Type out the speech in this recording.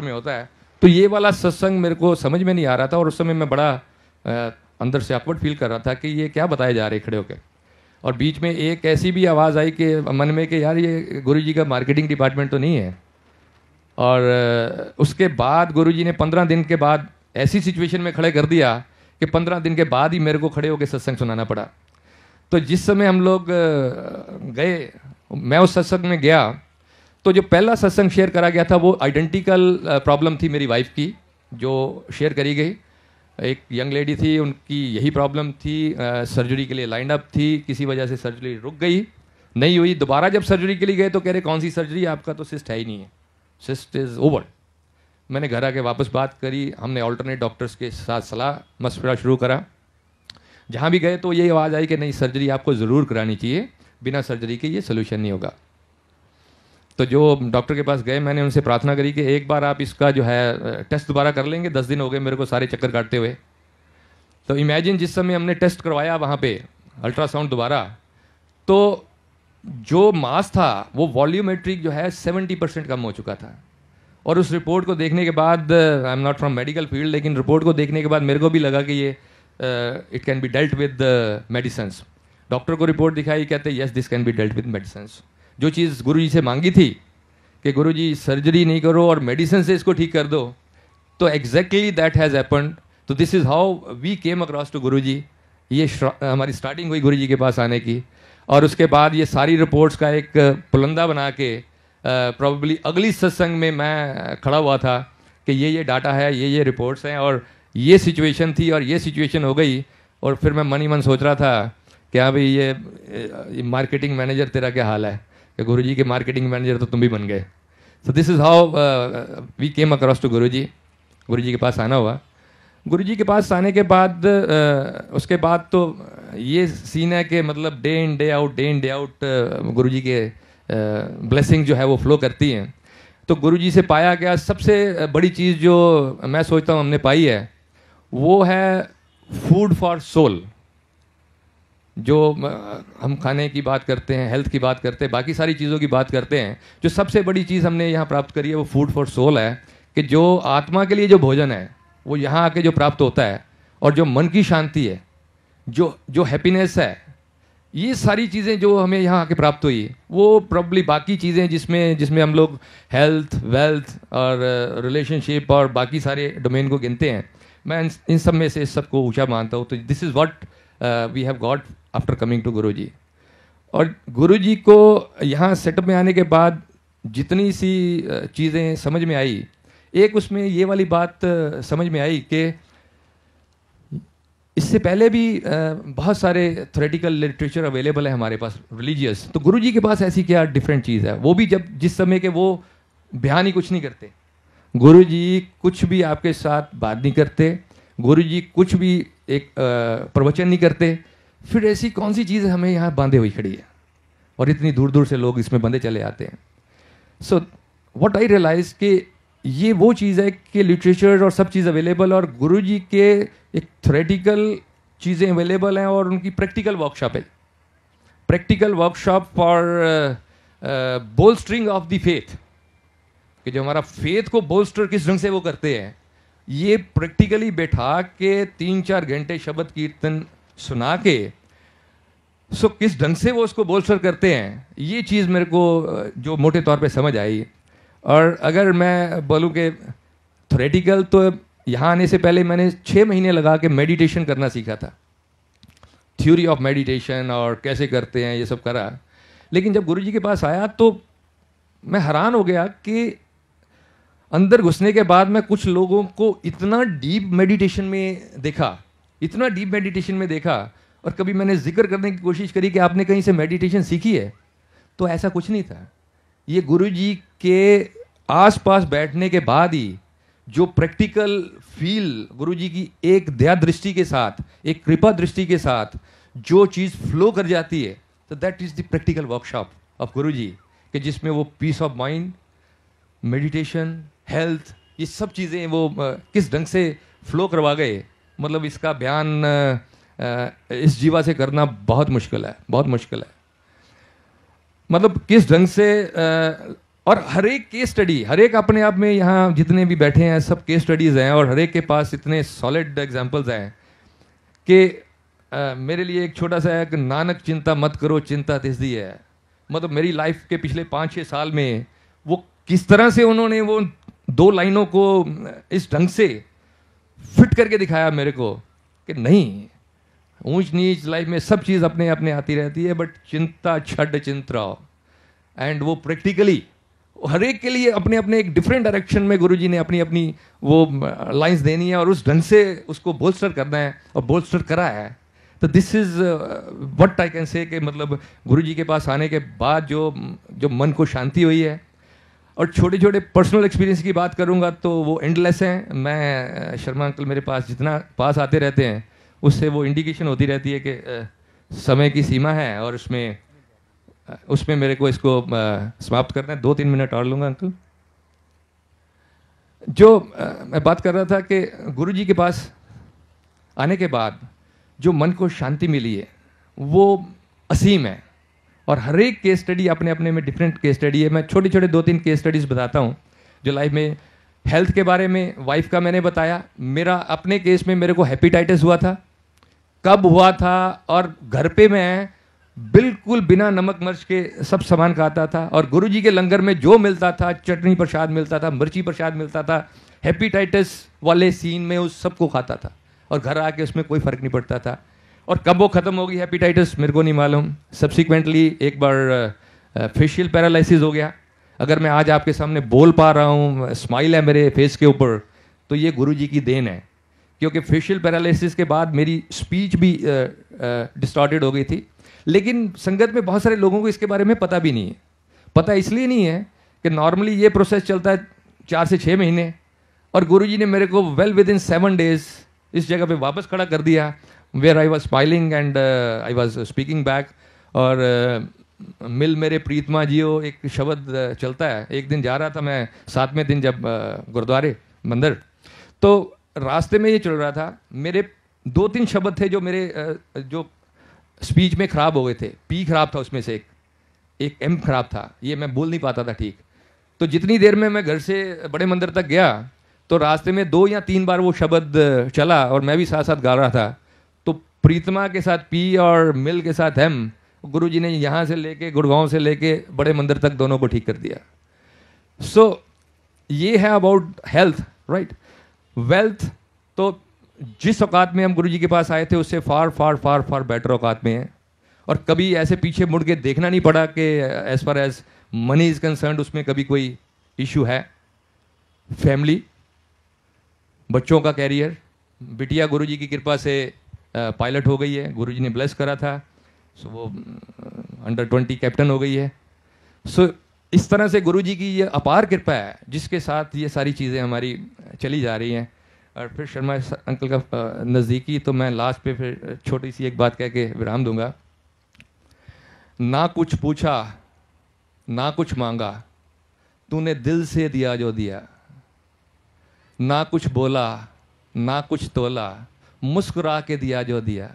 में होता है। तो ये वाला सत्संग मेरे को समझ में नहीं आ रहा था और उस समय मैं बड़ा अंदर से ऑकवर्ड फील कर रहा था कि ये क्या बताए जा रहे खड़े होके। और बीच में एक ऐसी भी आवाज़ आई कि मन में कि यार ये गुरुजी का मार्केटिंग डिपार्टमेंट तो नहीं है। और उसके बाद गुरुजी ने 15 दिन के बाद ऐसी सिचुएशन में खड़े कर दिया कि 15 दिन के बाद ही मेरे को खड़े होकर सत्संग सुनाना पड़ा। तो जिस समय हम लोग गए, मैं उस सत्संग में गया, तो जो पहला सत्संग शेयर करा गया था वो आइडेंटिकल प्रॉब्लम थी मेरी वाइफ की, जो शेयर करी गई। एक यंग लेडी थी, उनकी यही प्रॉब्लम थी, सर्जरी के लिए लाइन अप थी, किसी वजह से सर्जरी रुक गई, नहीं हुई। दोबारा जब सर्जरी के लिए गए तो कह रहे कौन सी सर्जरी, आपका तो सिस्ट है ही नहीं है, सिस्ट इज़ ओवर। मैंने घर आके वापस बात करी, हमने ऑल्टरनेट डॉक्टर्स के साथ सलाह मशवरा शुरू करा। जहाँ भी गए तो यही आवाज़ आई कि नहीं, सर्जरी आपको ज़रूर करानी चाहिए, बिना सर्जरी के ये सोल्यूशन नहीं होगा। तो जो डॉक्टर के पास गए, मैंने उनसे प्रार्थना करी कि एक बार आप इसका जो है टेस्ट दोबारा कर लेंगे। 10 दिन हो गए मेरे को सारे चक्कर काटते हुए। तो इमेजिन जिस समय हमने टेस्ट करवाया वहाँ पे अल्ट्रासाउंड दोबारा, तो जो मास था वो वॉल्यूमेट्रिक जो है 70% कम हो चुका था। और उस रिपोर्ट को देखने के बाद, I am not from medical field, लेकिन रिपोर्ट को देखने के बाद मेरे को भी लगा कि ये it can be dealt with medicines. Doctor को रिपोर्ट दिखाई, कहते yes this can be dealt with medicines. जो चीज़ गुरुजी से मांगी थी कि गुरुजी सर्जरी नहीं करो और मेडिसिन से इसको ठीक कर दो, तो एग्जैक्टली दैट हैज़ हैपेंड। तो this is how we came across to Guruji. ये हमारी स्टार्टिंग हुई गुरुजी के पास आने की। और उसके बाद ये सारी रिपोर्ट्स का एक पुलंदा बना के प्रॉबली अगली सत्संग में मैं खड़ा हुआ था कि ये डाटा है, ये रिपोर्ट्स हैं और ये सिचुएशन थी और ये सिचुएशन हो गई। और फिर मैं मन ही मन सोच रहा था कि हाँ भाई, ये मार्केटिंग मैनेजर तेरा क्या हाल है, कि गुरुजी के मार्केटिंग मैनेजर तो तुम भी बन गए। So this is how we came across to Guruji. Guruji के पास आना हुआ। गुरुजी के पास आने के बाद उसके बाद तो ये सीन है कि मतलब डे इन डे आउट गुरुजी के ब्लेसिंग जो है वो फ्लो करती हैं। तो गुरुजी से पाया गया सबसे बड़ी चीज़ जो मैं सोचता हूँ हमने पाई है, वो है फूड फॉर सोल। जो हम खाने की बात करते हैं, हेल्थ की बात करते हैं, बाकी सारी चीज़ों की बात करते हैं, जो सबसे बड़ी चीज़ हमने यहाँ प्राप्त करी है वो फूड फॉर सोल है। कि जो आत्मा के लिए जो भोजन है वो यहाँ आके जो प्राप्त होता है, और जो मन की शांति है, जो हैप्पीनेस है, ये सारी चीज़ें जो हमें यहाँ आके प्राप्त हुई, वो प्रॉब्ली बाकी चीज़ें जिसमें हम लोग हेल्थ, वेल्थ और रिलेशनशिप और बाकी सारे डोमेन को गिनते हैं, मैं इन सब में से सबको ऊँचा मानता हूँ। तो this is what we have got after coming to Guruji. और गुरुजी को यहाँ सेटअप में आने के बाद जितनी सी चीज़ें समझ में आई, एक उसमें ये वाली बात समझ में आई कि इससे पहले भी बहुत सारे थ्योरेटिकल लिटरेचर अवेलेबल है हमारे पास रिलीजियस। तो गुरुजी के पास ऐसी क्या डिफरेंट चीज़ है, वो भी जिस समय के वो बयान ही कुछ नहीं करते। गुरुजी कुछ भी आपके साथ बात नहीं करते, गुरुजी कुछ भी एक प्रवचन नहीं करते। फिर ऐसी कौन सी चीज़ हमें यहाँ बांधे हुई खड़ी है और इतनी दूर दूर से लोग इसमें बंधे चले आते हैं। सो व्हाट आई रियलाइज कि ये वो चीज़ है कि लिटरेचर और सब चीज़ अवेलेबल, और गुरुजी के एक थ्योरेटिकल चीज़ें अवेलेबल हैं और उनकी प्रैक्टिकल वर्कशॉप है, practical workshop for bolstering of the faith, कि जो हमारा फेथ को बोल्स्टर किस ढंग से वो करते हैं, ये प्रैक्टिकली बैठा के 3-4 घंटे शब्द कीर्तन सुना के सो किस ढंग से वो उसको बोल्स्टर करते हैं, ये चीज़ मेरे को जो मोटे तौर पे समझ आई। और अगर मैं बोलूँ कि थ्योरेटिकल, तो यहाँ आने से पहले मैंने 6 महीने लगा के मेडिटेशन करना सीखा था, थ्योरी ऑफ मेडिटेशन और कैसे करते हैं ये सब करा। लेकिन जब गुरुजी के पास आया तो मैं हैरान हो गया कि अंदर घुसने के बाद मैं कुछ लोगों को इतना डीप मेडिटेशन में देखा, इतना डीप मेडिटेशन में देखा। और कभी मैंने जिक्र करने की कोशिश करी कि आपने कहीं से मेडिटेशन सीखी है, तो ऐसा कुछ नहीं था। ये गुरुजी के आसपास बैठने के बाद ही जो प्रैक्टिकल फील गुरुजी की एक दया दृष्टि के साथ, एक कृपा दृष्टि के साथ जो चीज़ फ्लो कर जाती है, तो that is the practical workshop of Guruji, कि जिसमें वो piece of mind, meditation, health, ये सब चीज़ें वो किस ढंग से फ्लो करवा गए। मतलब इसका बयान इस जीवा से करना बहुत मुश्किल है, बहुत मुश्किल है। मतलब किस ढंग से और हर एक केस स्टडी, हर एक अपने आप में यहाँ जितने भी बैठे हैं सब केस स्टडीज़ हैं, और हर एक के पास इतने सॉलिड एग्जांपल्स हैं कि मेरे लिए एक छोटा सा है कि नानक चिंता मत करो चिंता तिसदी है। मतलब मेरी लाइफ के पिछले 5-6 साल में वो किस तरह से उन्होंने वो 2 लाइनों को इस ढंग से फिट करके दिखाया मेरे को कि नहीं, ऊंच नीच लाइफ में सब चीज़ अपने अपने आती रहती है, बट चिंता छड चिंतराओ। एंड वो प्रैक्टिकली हर एक के लिए अपने अपने एक डिफरेंट डायरेक्शन में गुरुजी ने अपनी अपनी वो लाइंस देनी है और उस ढंग से उसको बोल्स्टर करना है और बोल्स्टर करा है। तो this is what I can say कि मतलब गुरुजी के पास आने के बाद जो मन को शांति हुई है। और छोटे छोटे पर्सनल एक्सपीरियंस की बात करूंगा तो वो एंडलेस हैं। मैं शर्मा अंकल मेरे पास जितना पास आते रहते हैं उससे वो इंडिकेशन होती रहती है कि समय की सीमा है और उसमें मेरे को इसको समाप्त करना है। 2-3 मिनट और लूँगा अंकल। जो मैं बात कर रहा था कि गुरुजी के पास आने के बाद जो मन को शांति मिली है वो असीम है। और हर एक केस स्टडी अपने अपने में डिफरेंट केस स्टडी है। मैं छोटे छोटे 2-3 केस स्टडीज़ बताता हूँ जो लाइफ में। हेल्थ के बारे में वाइफ का मैंने बताया। मेरा अपने केस में मेरे को हेपेटाइटिस हुआ था, कब हुआ था, और घर पे मैं बिल्कुल बिना नमक मिर्च के सब सामान खाता था और गुरुजी के लंगर में जो मिलता था, चटनी प्रसाद मिलता था, मिर्ची प्रसाद मिलता था, हेपेटाइटिस वाले सीन में उस सबको खाता था और घर आके उसमें कोई फर्क नहीं पड़ता था। और कब वो ख़त्म हो गई हेपेटाइटिस मेरे को नहीं मालूम। सब्सिक्वेंटली एक बार फेशियल पैरालिसिस हो गया। अगर मैं आज आपके सामने बोल पा रहा हूँ, स्माइल है मेरे फेस के ऊपर, तो ये गुरुजी की देन है। क्योंकि फेशियल पैरालिसिस के बाद मेरी स्पीच भी डिस्टॉर्टेड हो गई थी। लेकिन संगत में बहुत सारे लोगों को इसके बारे में पता भी नहीं है। पता इसलिए नहीं है कि नॉर्मली ये प्रोसेस चलता है 4 से 6 महीने, और गुरुजी ने मेरे को वेल विद इन 7 डेज इस जगह पे वापस खड़ा कर दिया, where I was smiling and I was speaking back. और मिल मेरे प्रीतमा जियो एक शब्द चलता है। एक दिन जा रहा था मैं 7वें दिन जब गुरुद्वारे मंदिर, तो रास्ते में ये चल रहा था, मेरे 2-3 शब्द थे जो मेरे जो स्पीच में खराब हो गए थे। पी खराब था उसमें से, एक एम खराब था, ये मैं बोल नहीं पाता था ठीक। तो जितनी देर में मैं घर से बड़े मंदिर तक गया तो रास्ते में 2 या 3 बार वो शब्द चला और मैं भी साथ साथ गा रहा था। तो प्रीतमा के साथ पी और मिल के साथ एम, गुरुजी ने यहाँ से लेके गुड़गांव से लेके बड़े मंदिर तक दोनों को ठीक कर दिया। सो ये है अबाउट हेल्थ, राइट। वेल्थ तो जिस औकात में हम गुरुजी के पास आए थे उससे फार फार फार फार बेटर औकात में है। और कभी ऐसे पीछे मुड़ के देखना नहीं पड़ा कि as far as money is concerned उसमें कभी कोई इशू है। फैमिली, बच्चों का कैरियर, बिटिया गुरुजी की कृपा से पायलट हो गई है, गुरुजी ने ब्लेस करा था। सो वो अंडर 20 कैप्टन हो गई है। सो इस तरह से गुरुजी की ये अपार कृपा है जिसके साथ ये सारी चीज़ें हमारी चली जा रही हैं। और फिर शर्मा अंकल का नज़दीकी, तो मैं लास्ट पे फिर छोटी सी एक बात कह के विराम दूंगा। ना कुछ पूछा ना कुछ मांगा, तूने दिल से दिया जो दिया। ना कुछ बोला ना कुछ तोला, मुस्कुरा के दिया जो दिया।